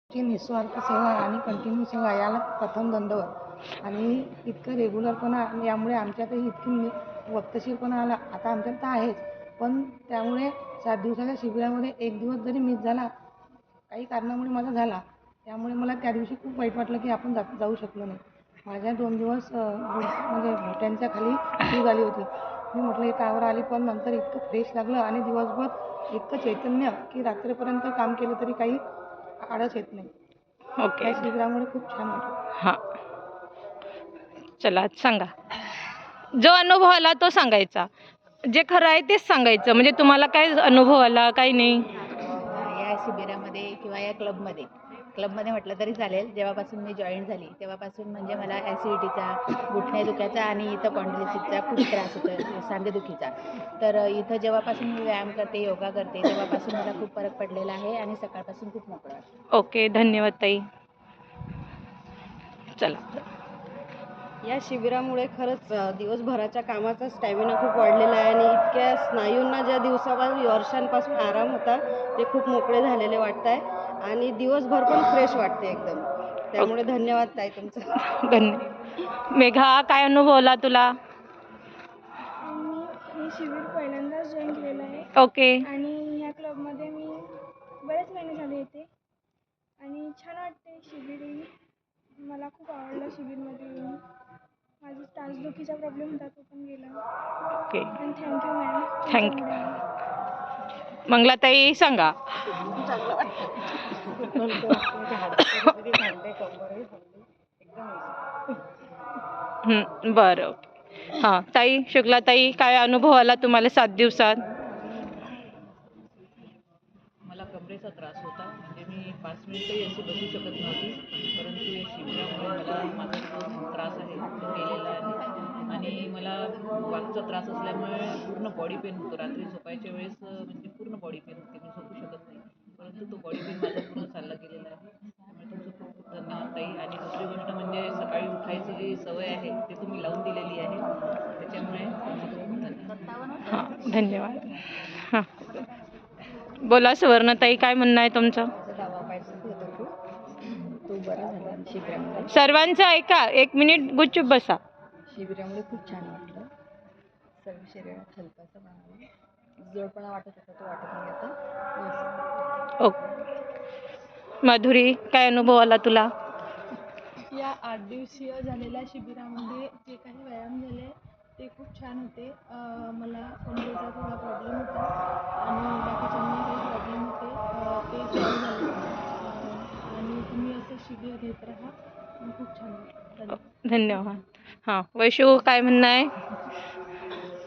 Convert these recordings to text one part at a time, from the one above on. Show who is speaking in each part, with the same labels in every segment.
Speaker 1: की निस्वार्थ सेवा आणि कंटिन्यू सेवा याला प्रथम दंडवत. आणि इतकं रेग्युलरपणा यामुळे आमच्यातही इतकी वक्तशीरपणा आला. आता आमच्यात तर आहेच, पण त्यामुळे 7 दिवसाच्या शिबिरामध्ये 1 दिवस जरी मिस झाला, काही कारणामुळे माझा झाला, त्यामुळे मला त्या दिवशी खूप वाईट वाटलं की आपण जाऊ शकलो नाही. माझ्या 2 दिवस म्हणजे घोट्यांच्या खाली सूज आली होती. मी म्हटलं हे का बरं आली, पण नंतर इतकं फ्रेश लागलं आणि दिवसभर इतकं चैतन्य की रात्रीपर्यंत काम केलं तरी काही आळस येत नाही.
Speaker 2: ओके.
Speaker 1: त्या शिबिरामुळे खूप छान वाटलं.
Speaker 2: हां, चला सांगा. जो अनुभव आला तो सांगायचा, जे खरं आहे तेच सांगायचं. म्हणजे तुम्हाला काय अनुभव आला, काही नाही.
Speaker 3: या शिबिरामध्ये किंवा या क्लबमध्ये म्हटलं तरी चालेल. जेव्हापासून मी जॉईन झाली तेव्हापासून म्हणजे मला ॲसिडिटीचा, गुडघेदुख्याचा आणि इथं स्पॉन्डिलोसिसचा खूप त्रास होतो, सांधेदुखीचा. तर इथं जेव्हापासून मी व्यायाम करते, योगा करते, तेव्हापासून मला खूप फरक पडलेला आहे आणि सकाळपासून खूप मोकळं वाटतं.
Speaker 2: ओके, धन्यवाद ताई. चला.
Speaker 4: या शिबिरामुळे खरंच दिवसभराच्या कामाचा स्टॅमिना खूप वाढलेला आहे आणि इतक्या स्नायूंना ज्या दिवसापासून वर्षांपासून आराम होता ते खूप मोकळे झालेले वाटत आहे आणि दिवसभर पण फ्रेश वाटते एकदम. त्यामुळे धन्यवाद ताई तुमचं.
Speaker 2: धन्यवाद. मेघा, काय अनुभव आला तुला?
Speaker 5: मी हे शिबिर पहिल्यांदाच जॉईन केलेलं आहे.
Speaker 2: ओके.
Speaker 5: आणि ह्या क्लबमध्ये मी बरेच महिने झाले येते आणि छान वाटते शिबिर. मला खूप आवडलं शिबिरमध्ये येऊन. माझी टाचदुखीचा प्रॉब्लेम होता, तो पण गेला.
Speaker 2: ओके,
Speaker 5: आणि थँक्यू मॅम.
Speaker 2: थँक्यू. मंगलाताई सांगा. बरं. हां, ताई, शुक्लाताई, काय अनुभव आला तुम्हाला 7 दिवसात?
Speaker 6: मला कमरेचा त्रास होता, म्हणजे मी 5 मिनिटही अशी बसू शकत नव्हती. परंतु या शिबिरामुळे मला माझा जो त्रास आहे तो गेलेला आहे आणि मला वाकचा त्रास असल्यामुळे पूर्ण बॉडी पेन होतो. रात्री झोपायच्या वेळेस म्हणजे पूर्ण बॉडी पेन होते, मी झोपू शकत नाही. परंतु तो बॉडी पेन माझा पूर्ण चालला गेलेला आहे. त्यामुळे तुमचं खूप खूप धन्यवाद ताई. आणि दुसरी गोष्ट म्हणजे सकाळी उठायची जी सवय आहे ती तुम्ही लावून दिलेली आहे, त्याच्यामुळे तुमचं खूप खूप धन्यवाद.
Speaker 2: हां, धन्यवाद. हां, बोला सुवर्णताई, काय म्हणणं आहे तुमचं?
Speaker 3: दावा पाहिजे होतं खूप, तो बरा झाला शिबिरामुळे.
Speaker 2: सर्वांचं ऐका, 1 मिनिट गुपचूप बसा.
Speaker 3: शिबिरामुळे खूप छान वाटलं. सर्व शरीरात हलकासा जाणवला. जडपणा वाटत होता, तो वाटत नाही आता.
Speaker 2: ओके. माधुरी, काय अनुभव आला तुला?
Speaker 7: या 8 दिवसीय झालेल्या शिबिरामध्ये जे काही व्यायाम झाले ते खूप छान होते. मला कमरेचा थोडा प्रॉब्लेम होता आणि बाकीच्यांना काही प्रॉब्लेम होते, ते सॉल्व्ह झाले. आणि तुम्ही असं शिबिर घेत राहा, खूप छान वाटतं.
Speaker 2: धन्यवाद. हां, वैशू, काय म्हणणं आहे?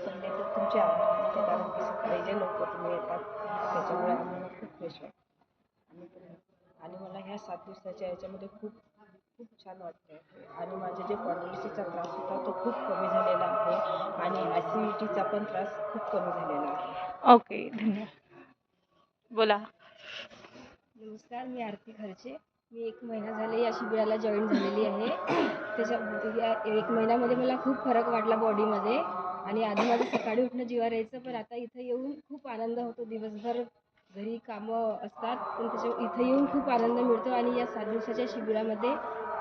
Speaker 3: संध्याचे तुमचे आभार मानते, कारण की सकाळी जे लवकर तुम्ही येतात त्याच्यामुळे आम्हाला खूप फ्रेश वाटतं. आणि मला ह्या 7 दिवसाच्या याच्यामध्ये खूप खूप छान वाटते. आणि माझे जे स्पॉन्डिलोसिसचा त्रास होता तो खूप कमी झालेला आहे आणि ॲसिडिटीचा पण त्रास खूप कमी झालेला आहे.
Speaker 2: ओके, धन्यवाद. बोला.
Speaker 4: नमस्कार, मी आरती खर्चे. मी 1 महिना झाले या शिबिराला जॉईन झालेली आहे. या 1 महिन्यामध्ये मला खूप फरक वाटला बॉडीमध्ये आणि आधी माझं सकाळी उठणं जिवावर यायचं, पण आता इथं येऊन खूप आनंद होतो. दिवसभर घरी कामं असतात, पण इथं येऊन खूप आनंद मिळतो. आणि या 7 दिवसाच्या शिबिरामध्ये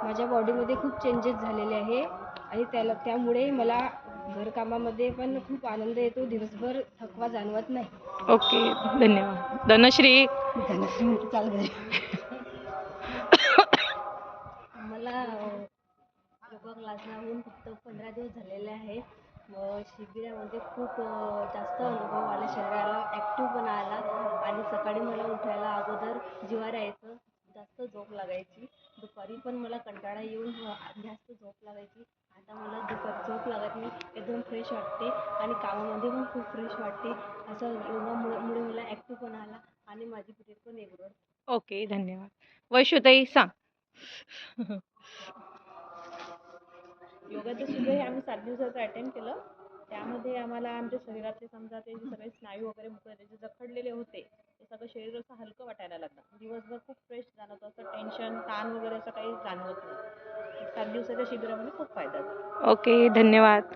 Speaker 4: माझ्या बॉडीमध्ये खूप चेंजेस झालेले आहे आणि त्यामुळे मला घरकामामध्ये पण खूप आनंद येतो. दिवसभर थकवा जाणवत नाही.
Speaker 2: ओके, धन्यवाद. धनश्री.
Speaker 4: चाल घरी. मला योगा क्लासला होऊन फक्त 15 दिवस झालेले आहे. शिबिरामध्ये खूप जास्त अनुभव आला, शरीराला ॲक्टिव्हपणा आला आणि सकाळी मला उठायला अगोदर जिवावर यायचं, जास्त झोप लागायची. दुपारी पण मला कंटाळा येऊन जास्त झोप लागायची. आता मला दुपारी झोप लागत नाही, एकदम फ्रेश वाटते आणि कामामध्ये पण खूप फ्रेश वाटते. असं योगामुळे मला ॲक्टिव्हपणा आला आणि माझी ब्रेथ पण एवढं.
Speaker 2: ओके, धन्यवाद. वैशूताई, सांग.
Speaker 7: योगाचं शिबिर हे आम्ही 7 दिवसाचं अटेंड केलं. त्यामध्ये आम्हाला आमच्या शरीरातले समजा ते जे सगळे स्नायू वगैरे मुकले जे जखडलेले होते ते सगळं शरीर असं हलकं वाटायला लागलं. दिवसभर खूप फ्रेश जाणवतं, असं टेन्शन ताण वगैरे असं काही जाणवत नाही. 7 दिवसाच्या शिबिरामध्ये खूप फायदा झाला.
Speaker 2: ओके, धन्यवाद.